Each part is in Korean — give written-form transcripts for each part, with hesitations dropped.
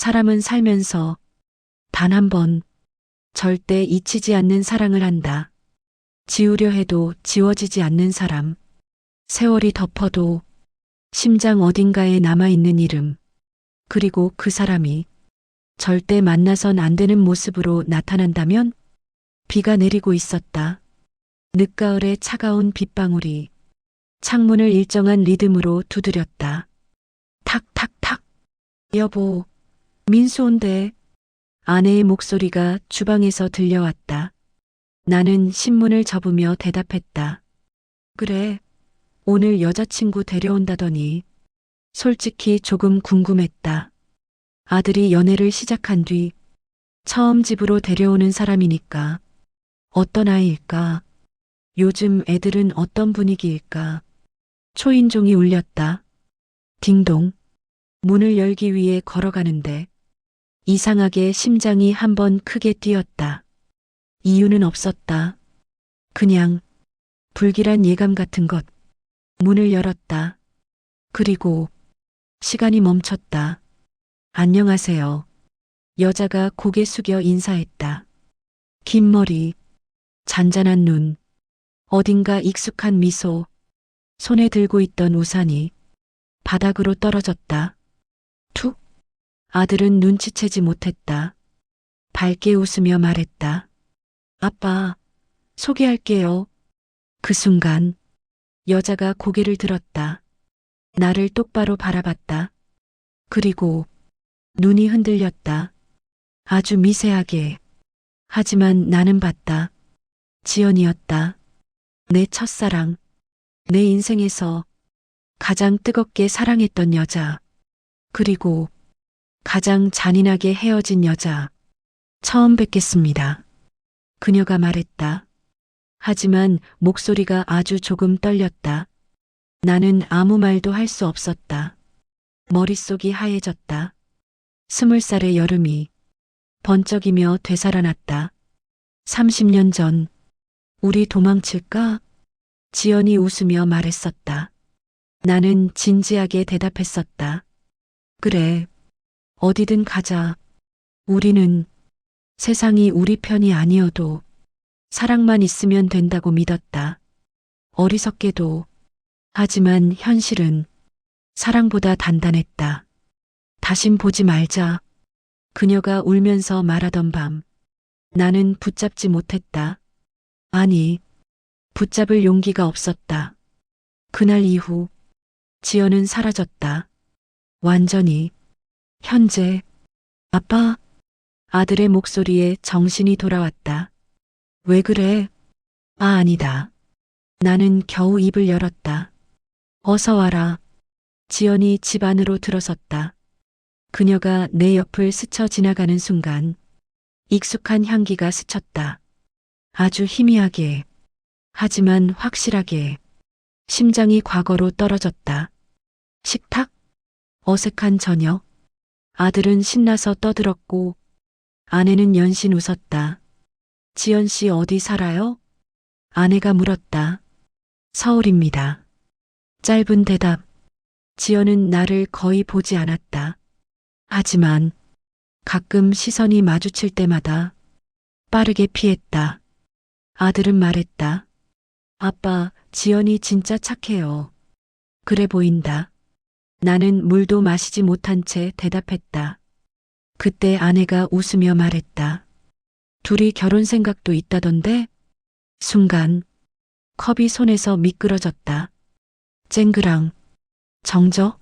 사람은 살면서 단 한 번 절대 잊히지 않는 사랑을 한다. 지우려 해도 지워지지 않는 사람. 세월이 덮어도 심장 어딘가에 남아있는 이름. 그리고 그 사람이 절대 만나선 안 되는 모습으로 나타난다면? 비가 내리고 있었다. 늦가을의 차가운 빗방울이 창문을 일정한 리듬으로 두드렸다. 탁탁탁. 여보, 민수 온대. 아내의 목소리가 주방에서 들려왔다. 나는 신문을 접으며 대답했다. 그래, 오늘 여자친구 데려온다더니. 솔직히 조금 궁금했다. 아들이 연애를 시작한 뒤 처음 집으로 데려오는 사람이니까 어떤 아이일까? 요즘 애들은 어떤 분위기일까? 초인종이 울렸다. 딩동. 문을 열기 위해 걸어가는데 이상하게 심장이 한번 크게 뛰었다. 이유는 없었다. 그냥 불길한 예감 같은 것. 문을 열었다. 그리고 시간이 멈췄다. 안녕하세요. 여자가 고개 숙여 인사했다. 긴 머리, 잔잔한 눈, 어딘가 익숙한 미소, 손에 들고 있던 우산이 바닥으로 떨어졌다. 툭. 아들은 눈치채지 못했다. 밝게 웃으며 말했다. 아빠, 소개할게요. 그 순간 여자가 고개를 들었다. 나를 똑바로 바라봤다. 그리고 눈이 흔들렸다. 아주 미세하게. 하지만 나는 봤다. 지연이었다. 내 첫사랑. 내 인생에서 가장 뜨겁게 사랑했던 여자. 그리고 가장 잔인하게 헤어진 여자. 처음 뵙겠습니다. 그녀가 말했다. 하지만 목소리가 아주 조금 떨렸다. 나는 아무 말도 할 수 없었다. 머릿속이 하얘졌다. 20살의 여름이 번쩍이며 되살아났다. 30년 전, 우리 도망칠까? 지연이 웃으며 말했었다. 나는 진지하게 대답했었다. 그래, 어디든 가자. 우리는 세상이 우리 편이 아니어도 사랑만 있으면 된다고 믿었다. 어리석게도. 하지만 현실은 사랑보다 단단했다. 다신 보지 말자. 그녀가 울면서 말하던 밤, 나는 붙잡지 못했다. 아니, 붙잡을 용기가 없었다. 그날 이후 지연은 사라졌다. 완전히. 현재. 아빠. 아들의 목소리에 정신이 돌아왔다. 왜 그래? 아니다. 나는 겨우 입을 열었다. 어서 와라. 지연이 집 안으로 들어섰다. 그녀가 내 옆을 스쳐 지나가는 순간 익숙한 향기가 스쳤다. 아주 희미하게. 하지만 확실하게. 심장이 과거로 떨어졌다. 식탁? 어색한 저녁. 아들은 신나서 떠들었고 아내는 연신 웃었다. 지연 씨 어디 살아요? 아내가 물었다. 서울입니다. 짧은 대답. 지연은 나를 거의 보지 않았다. 하지만 가끔 시선이 마주칠 때마다 빠르게 피했다. 아들은 말했다. 아빠, 지연이 진짜 착해요. 그래 보인다. 나는 물도 마시지 못한 채 대답했다. 그때 아내가 웃으며 말했다. 둘이 결혼 생각도 있다던데? 순간 컵이 손에서 미끄러졌다. 쨍그랑. 정적?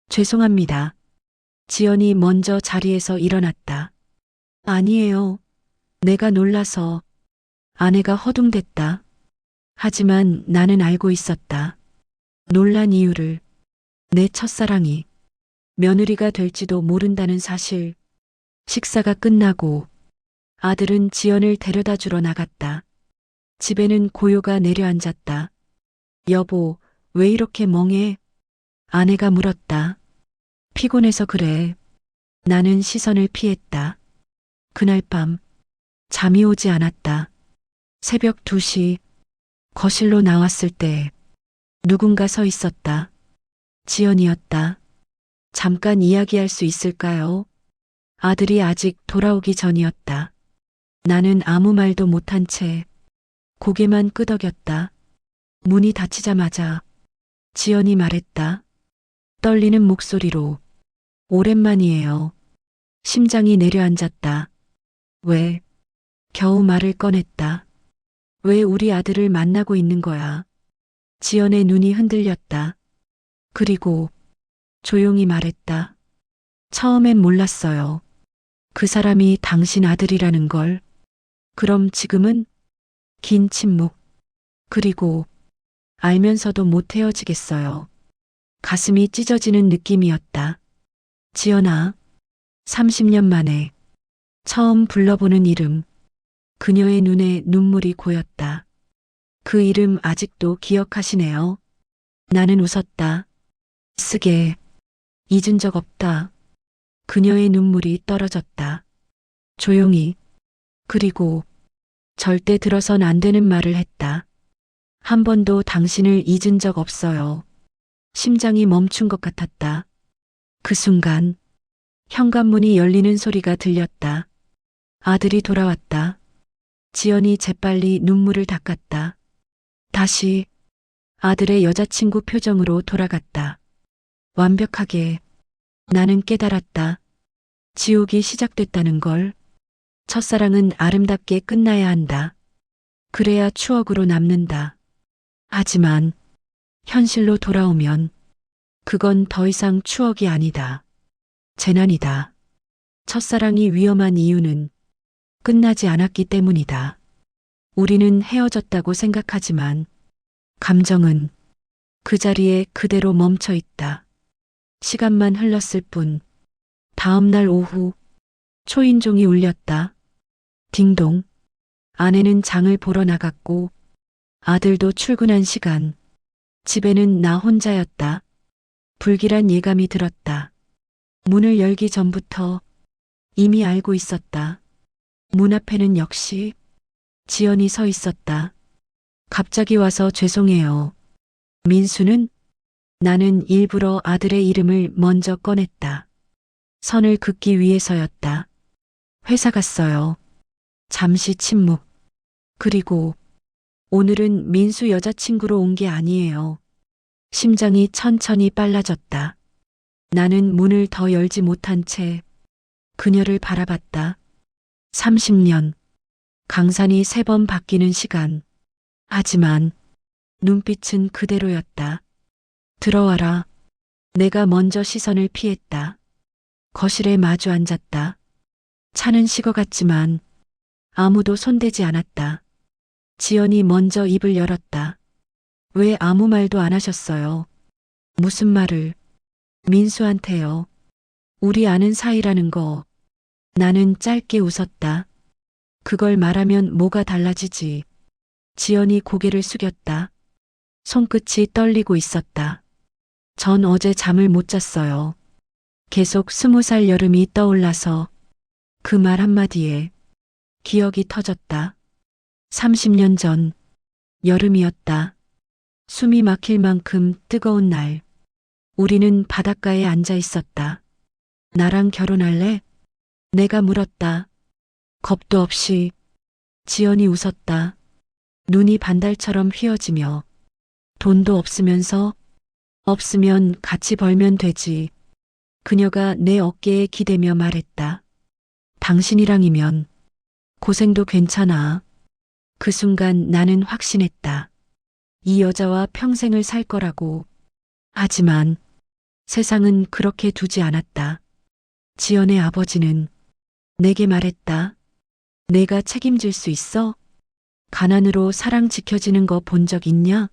죄송합니다. 지연이 먼저 자리에서 일어났다. 아니에요. 내가 놀라서. 아내가 허둥댔다. 하지만 나는 알고 있었다. 놀란 이유를. 내 첫사랑이 며느리가 될지도 모른다는 사실. 식사가 끝나고 아들은 지연을 데려다 주러 나갔다. 집에는 고요가 내려앉았다. 여보, 왜 이렇게 멍해? 아내가 물었다. 피곤해서 그래. 나는 시선을 피했다. 그날 밤 잠이 오지 않았다. 새벽 2시 거실로 나왔을 때 누군가 서 있었다. 지연이었다. 잠깐 이야기할 수 있을까요? 아들이 아직 돌아오기 전이었다. 나는 아무 말도 못한 채 고개만 끄덕였다. 문이 닫히자마자 지연이 말했다. 떨리는 목소리로. 오랜만이에요. 심장이 내려앉았다. 왜? 겨우 말을 꺼냈다. 왜 우리 아들을 만나고 있는 거야? 지연의 눈이 흔들렸다. 그리고 조용히 말했다. 처음엔 몰랐어요. 그 사람이 당신 아들이라는 걸. 그럼 지금은? 긴 침묵. 그리고 알면서도 못 헤어지겠어요. 가슴이 찢어지는 느낌이었다. 지연아, 30년 만에 처음 불러보는 이름. 그녀의 눈에 눈물이 고였다. 그 이름 아직도 기억하시네요. 나는 웃었다. 쓰게 잊은 적 없다. 그녀의 눈물이 떨어졌다. 조용히. 그리고 절대 들어선 안 되는 말을 했다. 한 번도 당신을 잊은 적 없어요. 심장이 멈춘 것 같았다. 그 순간 현관문이 열리는 소리가 들렸다. 아들이 돌아왔다. 지연이 재빨리 눈물을 닦았다. 다시 아들의 여자친구 표정으로 돌아갔다. 완벽하게. 나는 깨달았다. 지옥이 시작됐다는 걸. 첫사랑은 아름답게 끝나야 한다. 그래야 추억으로 남는다. 하지만 현실로 돌아오면 그건 더 이상 추억이 아니다. 재난이다. 첫사랑이 위험한 이유는 끝나지 않았기 때문이다. 우리는 헤어졌다고 생각하지만 감정은 그 자리에 그대로 멈춰 있다. 시간만 흘렀을 뿐. 다음 날 오후 초인종이 울렸다. 딩동. 아내는 장을 보러 나갔고 아들도 출근한 시간. 집에는 나 혼자였다. 불길한 예감이 들었다. 문을 열기 전부터 이미 알고 있었다. 문 앞에는 역시 지연이 서 있었다. 갑자기 와서 죄송해요. 민수는? 나는 일부러 아들의 이름을 먼저 꺼냈다. 선을 긋기 위해서였다. 회사 갔어요. 잠시 침묵. 그리고 오늘은 민수 여자친구로 온 게 아니에요. 심장이 천천히 빨라졌다. 나는 문을 더 열지 못한 채 그녀를 바라봤다. 30년. 강산이 3번 바뀌는 시간. 하지만 눈빛은 그대로였다. 들어와라. 내가 먼저 시선을 피했다. 거실에 마주 앉았다. 차는 식어갔지만 아무도 손대지 않았다. 지연이 먼저 입을 열었다. 왜 아무 말도 안 하셨어요? 무슨 말을? 민수한테요. 우리 아는 사이라는 거. 나는 짧게 웃었다. 그걸 말하면 뭐가 달라지지? 지연이 고개를 숙였다. 손끝이 떨리고 있었다. 전 어제 잠을 못 잤어요. 계속 20살 여름이 떠올라서 그 말 한마디에 기억이 터졌다. 30년 전 여름이었다. 숨이 막힐 만큼 뜨거운 날. 우리는 바닷가에 앉아 있었다. 나랑 결혼할래? 내가 물었다. 겁도 없이. 지연이 웃었다. 눈이 반달처럼 휘어지며. 돈도 없으면서? 없으면 같이 벌면 되지. 그녀가 내 어깨에 기대며 말했다. 당신이랑이면 고생도 괜찮아. 그 순간 나는 확신했다. 이 여자와 평생을 살 거라고. 하지만 세상은 그렇게 두지 않았다. 지연의 아버지는 내게 말했다. 내가 책임질 수 있어? 가난으로 사랑 지켜지는 거 본 적 있냐?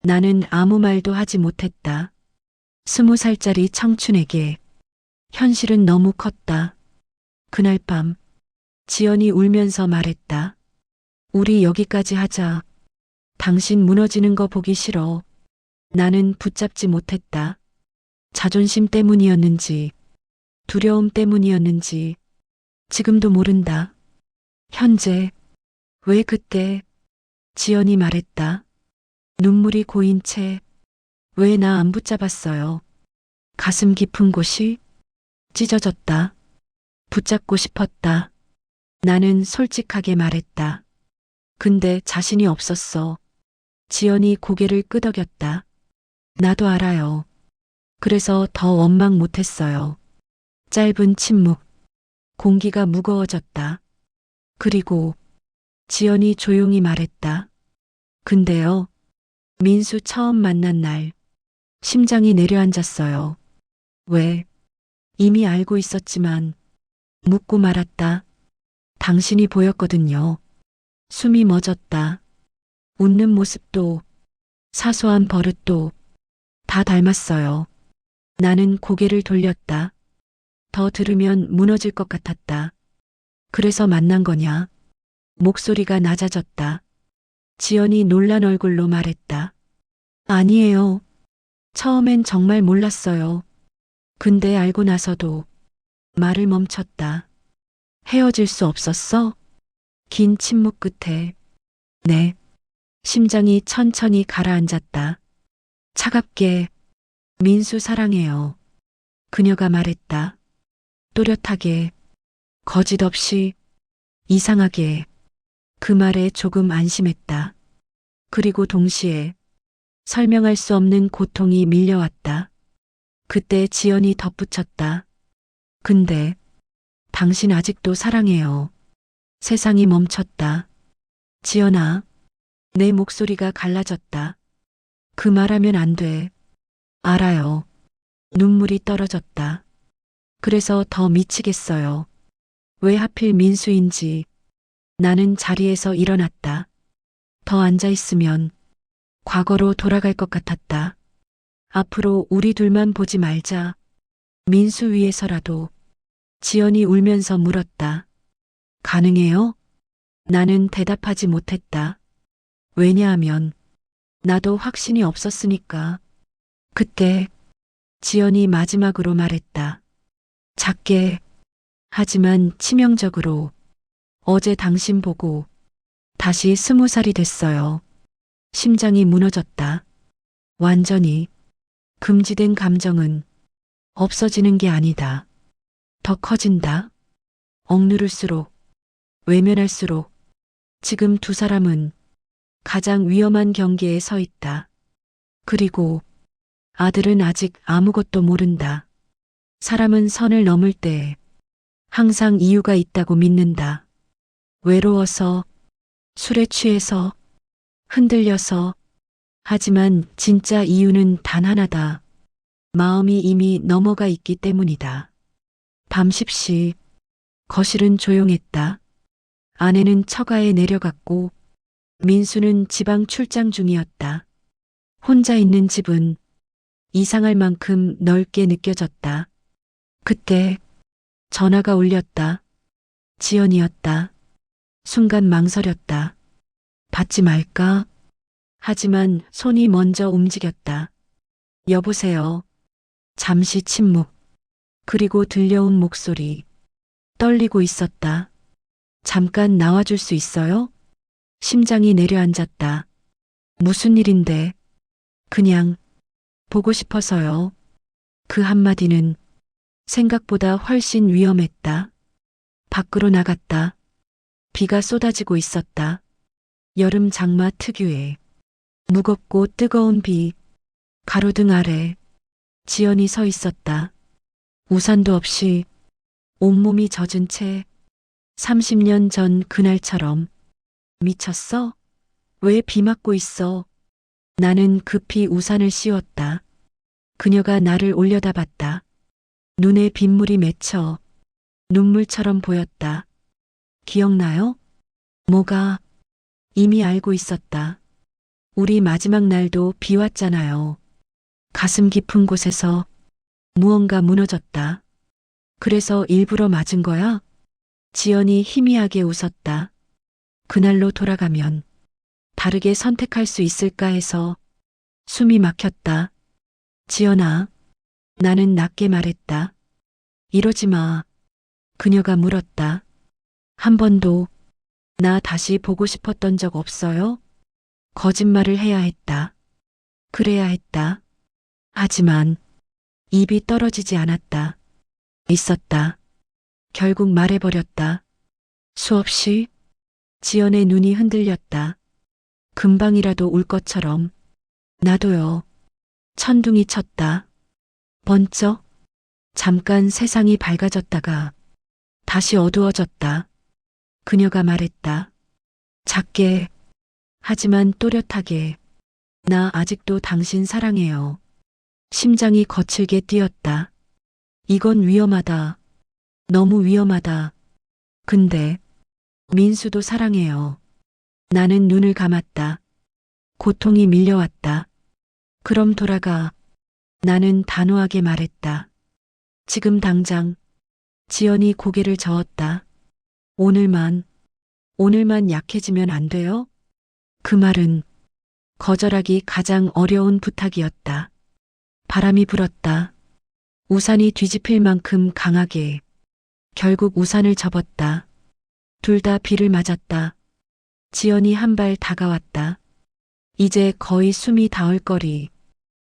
나는 아무 말도 하지 못했다. 20살짜리 청춘에게 현실은 너무 컸다. 그날 밤 지연이 울면서 말했다. 우리 여기까지 하자. 당신 무너지는 거 보기 싫어. 나는 붙잡지 못했다. 자존심 때문이었는지, 두려움 때문이었는지, 지금도 모른다. 현재, 왜 그때? 지연이 말했다. 눈물이 고인 채, 왜 나 안 붙잡았어요? 가슴 깊은 곳이 찢어졌다. 붙잡고 싶었다. 나는 솔직하게 말했다. 근데 자신이 없었어. 지연이 고개를 끄덕였다. 나도 알아요. 그래서 더 원망 못했어요. 짧은 침묵. 공기가 무거워졌다. 그리고 지연이 조용히 말했다. 근데요, 민수 처음 만난 날, 심장이 내려앉았어요. 왜? 이미 알고 있었지만, 묻고 말았다. 당신이 보였거든요. 숨이 멎었다. 웃는 모습도, 사소한 버릇도 다 닮았어요. 나는 고개를 돌렸다. 더 들으면 무너질 것 같았다. 그래서 만난 거냐? 목소리가 낮아졌다. 지연이 놀란 얼굴로 말했다. 아니에요. 처음엔 정말 몰랐어요. 근데 알고 나서도 말을 멈췄다. 헤어질 수 없었어? 긴 침묵 끝에. 네. 심장이 천천히 가라앉았다. 차갑게, 민수 사랑해요. 그녀가 말했다. 또렷하게, 거짓 없이, 이상하게. 그 말에 조금 안심했다. 그리고 동시에 설명할 수 없는 고통이 밀려왔다. 그때 지연이 덧붙였다. 근데 당신 아직도 사랑해요. 세상이 멈췄다. 지연아, 내 목소리가 갈라졌다. 그 말하면 안 돼. 알아요. 눈물이 떨어졌다. 그래서 더 미치겠어요. 왜 하필 민수인지. 나는 자리에서 일어났다. 더 앉아있으면 과거로 돌아갈 것 같았다. 앞으로 우리 둘만 보지 말자. 민수 위해서라도. 지연이 울면서 물었다. 가능해요? 나는 대답하지 못했다. 왜냐하면 나도 확신이 없었으니까. 그때 지연이 마지막으로 말했다. 작게, 하지만 치명적으로. 어제 당신 보고 다시 20살이 됐어요. 심장이 무너졌다. 완전히. 금지된 감정은 없어지는 게 아니다. 더 커진다. 억누를수록, 외면할수록. 지금 두 사람은 가장 위험한 경계에 서 있다. 그리고 아들은 아직 아무것도 모른다. 사람은 선을 넘을 때 항상 이유가 있다고 믿는다. 외로워서, 술에 취해서, 흔들려서. 하지만 진짜 이유는 단 하나다. 마음이 이미 넘어가 있기 때문이다. 밤 10시, 거실은 조용했다. 아내는 처가에 내려갔고, 민수는 지방 출장 중이었다. 혼자 있는 집은 이상할 만큼 넓게 느껴졌다. 그때 전화가 울렸다. 지연이었다. 순간 망설였다. 받지 말까? 하지만 손이 먼저 움직였다. 여보세요. 잠시 침묵. 그리고 들려온 목소리. 떨리고 있었다. 잠깐 나와줄 수 있어요? 심장이 내려앉았다. 무슨 일인데? 그냥 보고 싶어서요. 그 한마디는 생각보다 훨씬 위험했다. 밖으로 나갔다. 비가 쏟아지고 있었다. 여름 장마 특유의 무겁고 뜨거운 비. 가로등 아래 지연이 서 있었다. 우산도 없이 온몸이 젖은 채 30년 전 그날처럼. 미쳤어? 왜 비 맞고 있어? 나는 급히 우산을 씌웠다. 그녀가 나를 올려다봤다. 눈에 빗물이 맺혀 눈물처럼 보였다. 기억나요? 뭐가? 이미 알고 있었다. 우리 마지막 날도 비 왔잖아요. 가슴 깊은 곳에서 무언가 무너졌다. 그래서 일부러 맞은 거야? 지연이 희미하게 웃었다. 그날로 돌아가면 다르게 선택할 수 있을까 해서. 숨이 막혔다. 지연아, 나는 낮게 말했다. 이러지 마. 그녀가 물었다. 한 번도 나 다시 보고 싶었던 적 없어요? 거짓말을 해야 했다. 그래야 했다. 하지만 입이 떨어지지 않았다. 있었다. 결국 말해버렸다. 수없이. 지연의 눈이 흔들렸다. 금방이라도 울 것처럼. 나도요. 천둥이 쳤다. 번쩍. 잠깐 세상이 밝아졌다가 다시 어두워졌다. 그녀가 말했다. 작게, 하지만 또렷하게. 나 아직도 당신 사랑해요. 심장이 거칠게 뛰었다. 이건 위험하다. 너무 위험하다. 근데 민수도 사랑해요. 나는 눈을 감았다. 고통이 밀려왔다. 그럼 돌아가. 나는 단호하게 말했다. 지금 당장. 지연이 고개를 저었다. 오늘만 약해지면 안 돼요? 그 말은 거절하기 가장 어려운 부탁이었다. 바람이 불었다. 우산이 뒤집힐 만큼 강하게. 결국 우산을 접었다. 둘 다 비를 맞았다. 지연이 한 발 다가왔다. 이제 거의 숨이 닿을 거리.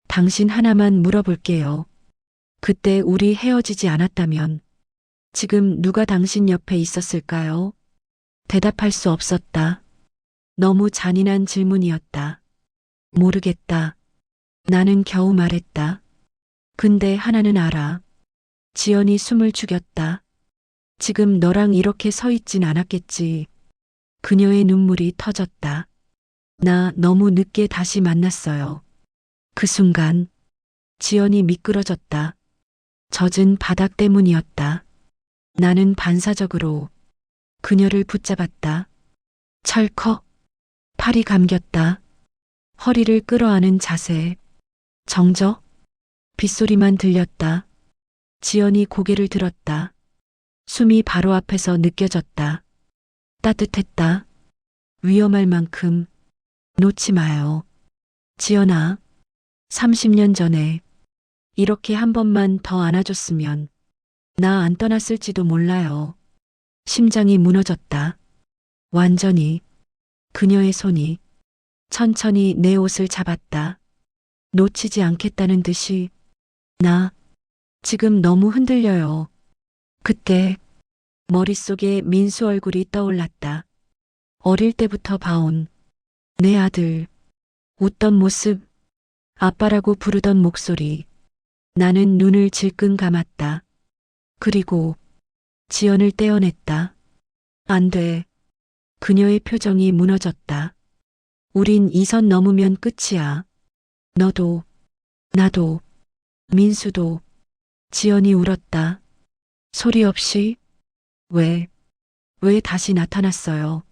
당신 하나만 물어볼게요. 그때 우리 헤어지지 않았다면 지금 누가 당신 옆에 있었을까요? 대답할 수 없었다. 너무 잔인한 질문이었다. 모르겠다. 나는 겨우 말했다. 근데 하나는 알아. 지연이 숨을 죽였다. 지금 너랑 이렇게 서 있진 않았겠지. 그녀의 눈물이 터졌다. 나 너무 늦게 다시 만났어요. 그 순간 지연이 미끄러졌다. 젖은 바닥 때문이었다. 나는 반사적으로 그녀를 붙잡았다. 철컥. 팔이 감겼다. 허리를 끌어안은 자세. 정적. 빗소리만 들렸다. 지연이 고개를 들었다. 숨이 바로 앞에서 느껴졌다. 따뜻했다. 위험할 만큼. 놓지 마요. 지연아, 30년 전에 이렇게 한 번만 더 안아줬으면 나 안 떠났을지도 몰라요. 심장이 무너졌다. 완전히. 그녀의 손이 천천히 내 옷을 잡았다. 놓치지 않겠다는 듯이. 나 지금 너무 흔들려요. 그때 머릿속에 민수 얼굴이 떠올랐다. 어릴 때부터 봐온 내 아들. 웃던 모습, 아빠라고 부르던 목소리. 나는 눈을 질끈 감았다. 그리고 지연을 떼어냈다. 안 돼. 그녀의 표정이 무너졌다. 우린 이 선 넘으면 끝이야. 너도, 나도, 민수도. 지연이 울었다. 소리 없이. 왜 다시 나타났어요?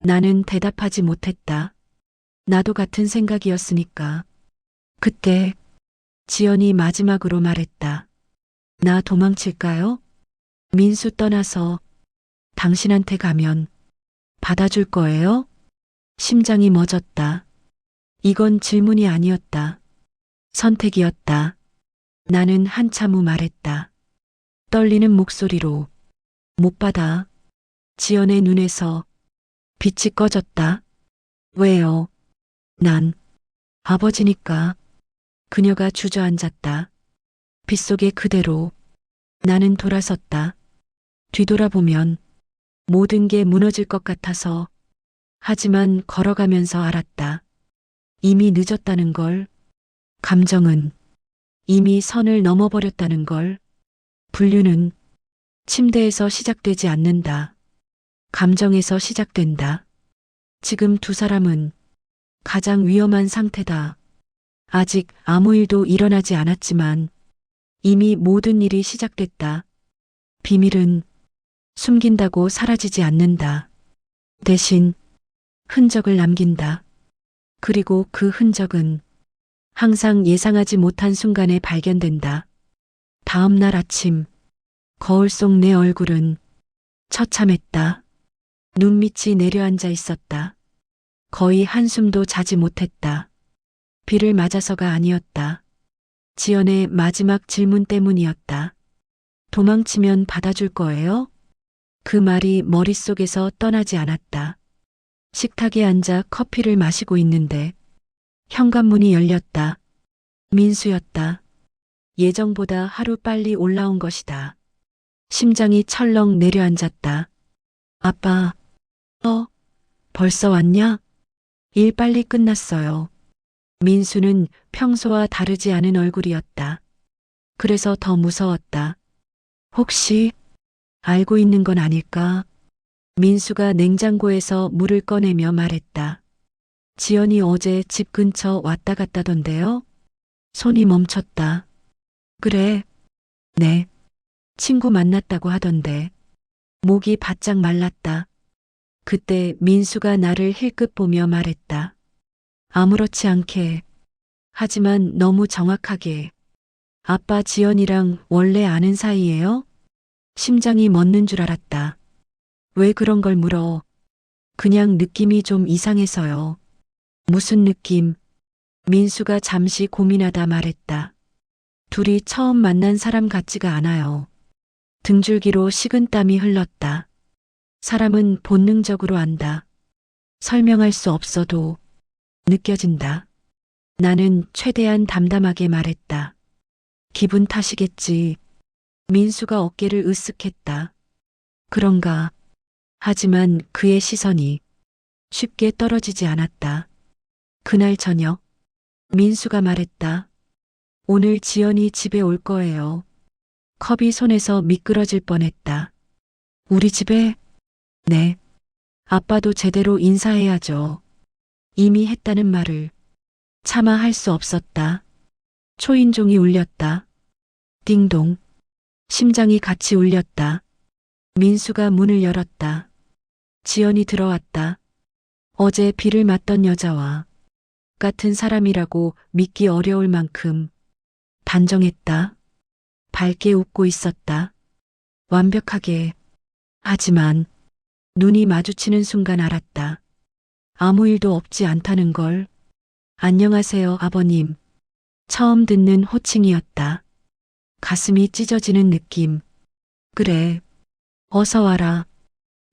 나는 대답하지 못했다. 나도 같은 생각이었으니까. 그때 지연이 마지막으로 말했다. 나 도망칠까요? 민수 떠나서 당신한테 가면 받아줄 거예요? 심장이 멎었다. 이건 질문이 아니었다. 선택이었다. 나는 한참 후 말했다. 떨리는 목소리로. 못 받아. 지연의 눈에서 빛이 꺼졌다. 왜요? 난 아버지니까. 그녀가 주저앉았다. 빗속에 그대로. 나는 돌아섰다. 뒤돌아보면 모든 게 무너질 것 같아서. 하지만 걸어가면서 알았다. 이미 늦었다는 걸. 감정은 이미 선을 넘어버렸다는 걸. 분류는 침대에서 시작되지 않는다. 감정에서 시작된다. 지금 두 사람은 가장 위험한 상태다. 아직 아무 일도 일어나지 않았지만 이미 모든 일이 시작됐다. 비밀은 숨긴다고 사라지지 않는다. 대신 흔적을 남긴다. 그리고 그 흔적은 항상 예상하지 못한 순간에 발견된다. 다음 날 아침, 거울 속 내 얼굴은 처참했다. 눈밑이 내려앉아 있었다. 거의 한숨도 자지 못했다. 비를 맞아서가 아니었다. 지연의 마지막 질문 때문이었다. 도망치면 받아줄 거예요? 그 말이 머릿속에서 떠나지 않았다. 식탁에 앉아 커피를 마시고 있는데 현관문이 열렸다. 민수였다. 예정보다 하루 빨리 올라온 것이다. 심장이 철렁 내려앉았다. 아빠, 벌써 왔냐? 일 빨리 끝났어요. 민수는 평소와 다르지 않은 얼굴이었다. 그래서 더 무서웠다. 혹시 알고 있는 건 아닐까? 민수가 냉장고에서 물을 꺼내며 말했다. 지연이 어제 집 근처 왔다 갔다던데요? 손이 멈췄다. 그래, 네. 친구 만났다고 하던데. 목이 바짝 말랐다. 그때 민수가 나를 힐끗 보며 말했다. 아무렇지 않게. 하지만 너무 정확하게. 아빠 지연이랑 원래 아는 사이예요? 심장이 멎는 줄 알았다. 왜 그런 걸 물어? 그냥 느낌이 좀 이상해서요. 무슨 느낌? 민수가 잠시 고민하다 말했다. 둘이 처음 만난 사람 같지가 않아요. 등줄기로 식은땀이 흘렀다. 사람은 본능적으로 안다. 설명할 수 없어도 느껴진다. 나는 최대한 담담하게 말했다. 기분 탓이겠지. 민수가 어깨를 으쓱했다. 그런가. 하지만 그의 시선이 쉽게 떨어지지 않았다. 그날 저녁, 민수가 말했다. 오늘 지연이 집에 올 거예요. 컵이 손에서 미끄러질 뻔했다. 우리 집에? 네. 아빠도 제대로 인사해야죠. 이미 했다는 말을 차마 할 수 없었다. 초인종이 울렸다. 띵동. 심장이 같이 울렸다. 민수가 문을 열었다. 지연이 들어왔다. 어제 비를 맞던 여자와 같은 사람이라고 믿기 어려울 만큼 단정했다. 밝게 웃고 있었다. 완벽하게. 하지만 눈이 마주치는 순간 알았다. 아무 일도 없지 않다는 걸. 안녕하세요, 아버님. 처음 듣는 호칭이었다. 가슴이 찢어지는 느낌. 그래. 어서 와라.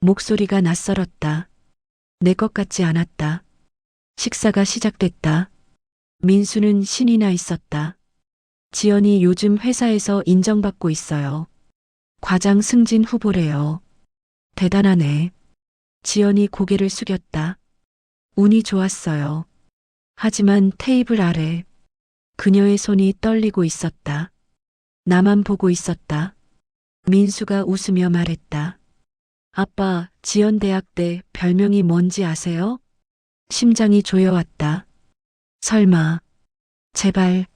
목소리가 낯설었다. 내 것 같지 않았다. 식사가 시작됐다. 민수는 신이 나 있었다. 지연이 요즘 회사에서 인정받고 있어요. 과장 승진 후보래요. 대단하네. 지연이 고개를 숙였다. 운이 좋았어요. 하지만 테이블 아래 그녀의 손이 떨리고 있었다. 나만 보고 있었다. 민수가 웃으며 말했다. 아빠, 지연 대학 때 별명이 뭔지 아세요? 심장이 조여왔다. 설마, 제발,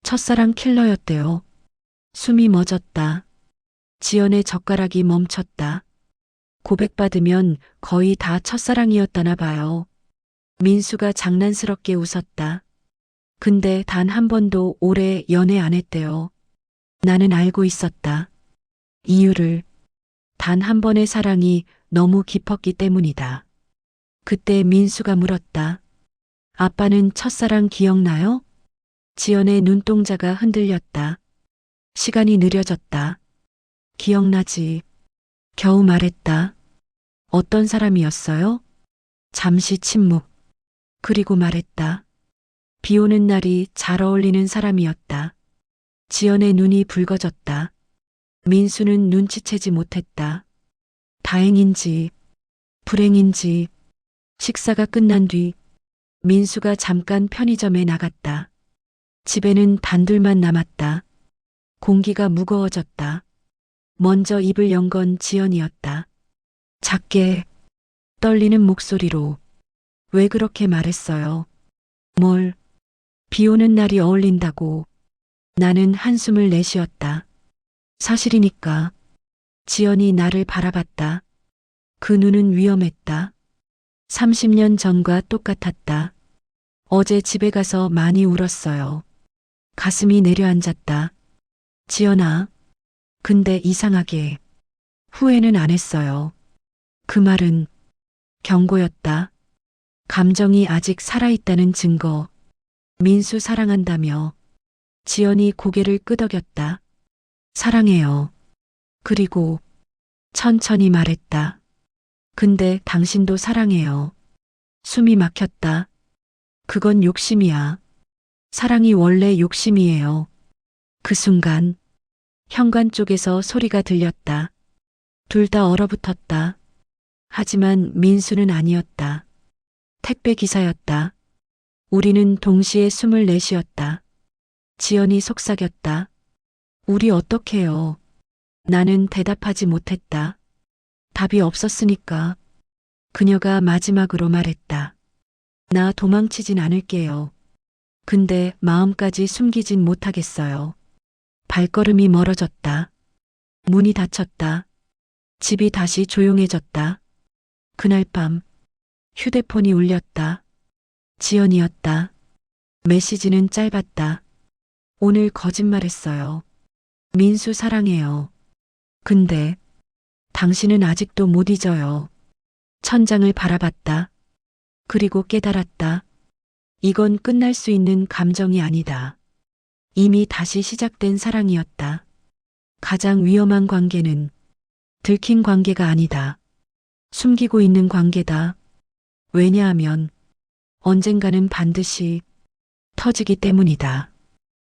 첫사랑 킬러였대요. 숨이 멎었다. 지연의 젓가락이 멈췄다. 고백받으면 거의 다 첫사랑이었다나 봐요. 민수가 장난스럽게 웃었다. 근데 단 한 번도 오래 연애 안 했대요. 나는 알고 있었다. 이유를. 단 한 번의 사랑이 너무 깊었기 때문이다. 그때 민수가 물었다. 아빠는 첫사랑 기억나요? 지연의 눈동자가 흔들렸다. 시간이 느려졌다. 기억나지. 겨우 말했다. 어떤 사람이었어요? 잠시 침묵. 그리고 말했다. 비 오는 날이 잘 어울리는 사람이었다. 지연의 눈이 붉어졌다. 민수는 눈치채지 못했다. 다행인지, 불행인지. 식사가 끝난 뒤 민수가 잠깐 편의점에 나갔다. 집에는 단둘만 남았다. 공기가 무거워졌다. 먼저 입을 연 건 지연이었다. 작게, 떨리는 목소리로. 왜 그렇게 말했어요? 뭘? 비 오는 날이 어울린다고. 나는 한숨을 내쉬었다. 사실이니까. 지연이 나를 바라봤다. 그 눈은 위험했다. 30년 전과 똑같았다. 어제 집에 가서 많이 울었어요. 가슴이 내려앉았다. 지연아. 근데 이상하게 후회는 안 했어요. 그 말은 경고였다. 감정이 아직 살아있다는 증거. 민수 사랑한다며. 지연이 고개를 끄덕였다. 사랑해요. 그리고 천천히 말했다. 근데 당신도 사랑해요. 숨이 막혔다. 그건 욕심이야. 사랑이 원래 욕심이에요. 그 순간 현관 쪽에서 소리가 들렸다. 둘 다 얼어붙었다. 하지만 민수는 아니었다. 택배 기사였다. 우리는 동시에 숨을 내쉬었다. 지연이 속삭였다. 우리 어떡해요? 나는 대답하지 못했다. 답이 없었으니까. 그녀가 마지막으로 말했다. 나 도망치진 않을게요. 근데 마음까지 숨기진 못하겠어요. 발걸음이 멀어졌다. 문이 닫혔다. 집이 다시 조용해졌다. 그날 밤 휴대폰이 울렸다. 지연이었다. 메시지는 짧았다. 오늘 거짓말했어요. 민수 사랑해요. 근데 당신은 아직도 못 잊어요. 천장을 바라봤다. 그리고 깨달았다. 이건 끝날 수 있는 감정이 아니다. 이미 다시 시작된 사랑이었다. 가장 위험한 관계는 들킨 관계가 아니다. 숨기고 있는 관계다. 왜냐하면 언젠가는 반드시 터지기 때문이다.